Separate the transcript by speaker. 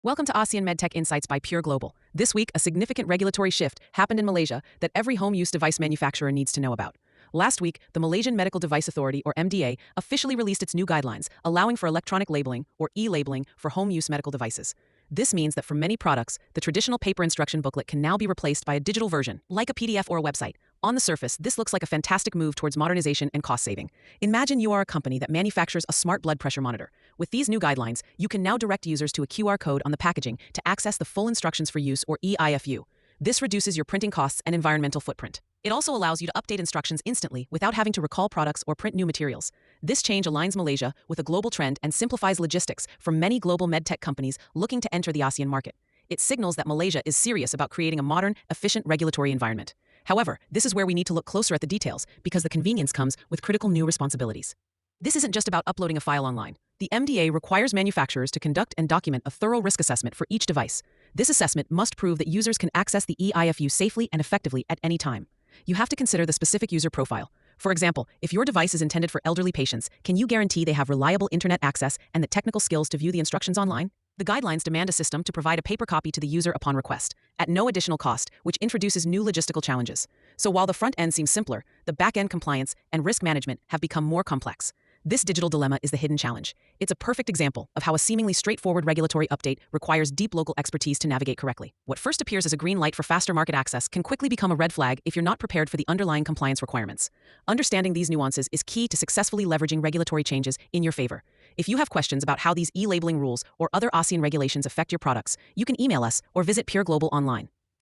Speaker 1: Welcome to ASEAN MedTech Insights by Chen-Global. This week, a significant regulatory shift happened in Malaysia that every home-use device manufacturer needs to know about. Last week, the Malaysian Medical Device Authority, or MDA, officially released its new guidelines, allowing for electronic labeling, or e-labeling, for home-use medical devices. This means that for many products, the traditional paper instruction booklet can now be replaced by a digital version, like a PDF or a website. On the surface, this looks like a fantastic move towards modernization and cost saving. Imagine you are a company that manufactures a smart blood pressure monitor. With these new guidelines, you can now direct users to a QR code on the packaging to access the full instructions for use, or e-IFU. This reduces your printing costs and environmental footprint. It also allows you to update instructions instantly without having to recall products or print new materials. This change aligns Malaysia with a global trend and simplifies logistics for many global medtech companies looking to enter the ASEAN market. It signals that Malaysia is serious about creating a modern, efficient regulatory environment. However, this is where we need to look closer at the details, because the convenience comes with critical new responsibilities. This isn't just about uploading a file online. The MDA requires manufacturers to conduct and document a thorough risk assessment for each device. This assessment must prove that users can access the e-IFU safely and effectively at any time. You have to consider the specific user profile. For example, if your device is intended for elderly patients, can you guarantee they have reliable internet access and the technical skills to view the instructions online? The guidelines demand a system to provide a paper copy to the user upon request, at no additional cost, which introduces new logistical challenges. So while the front end seems simpler, the back end compliance and risk management have become more complex. This digital dilemma is the hidden challenge. It's a perfect example of how a seemingly straightforward regulatory update requires deep local expertise to navigate correctly. What first appears as a green light for faster market access can quickly become a red flag if you're not prepared for the underlying compliance requirements. Understanding these nuances is key to successfully leveraging regulatory changes in your favor. If you have questions about how these e-labeling rules or other ASEAN regulations affect your products, you can email us or visit Chen-Global online.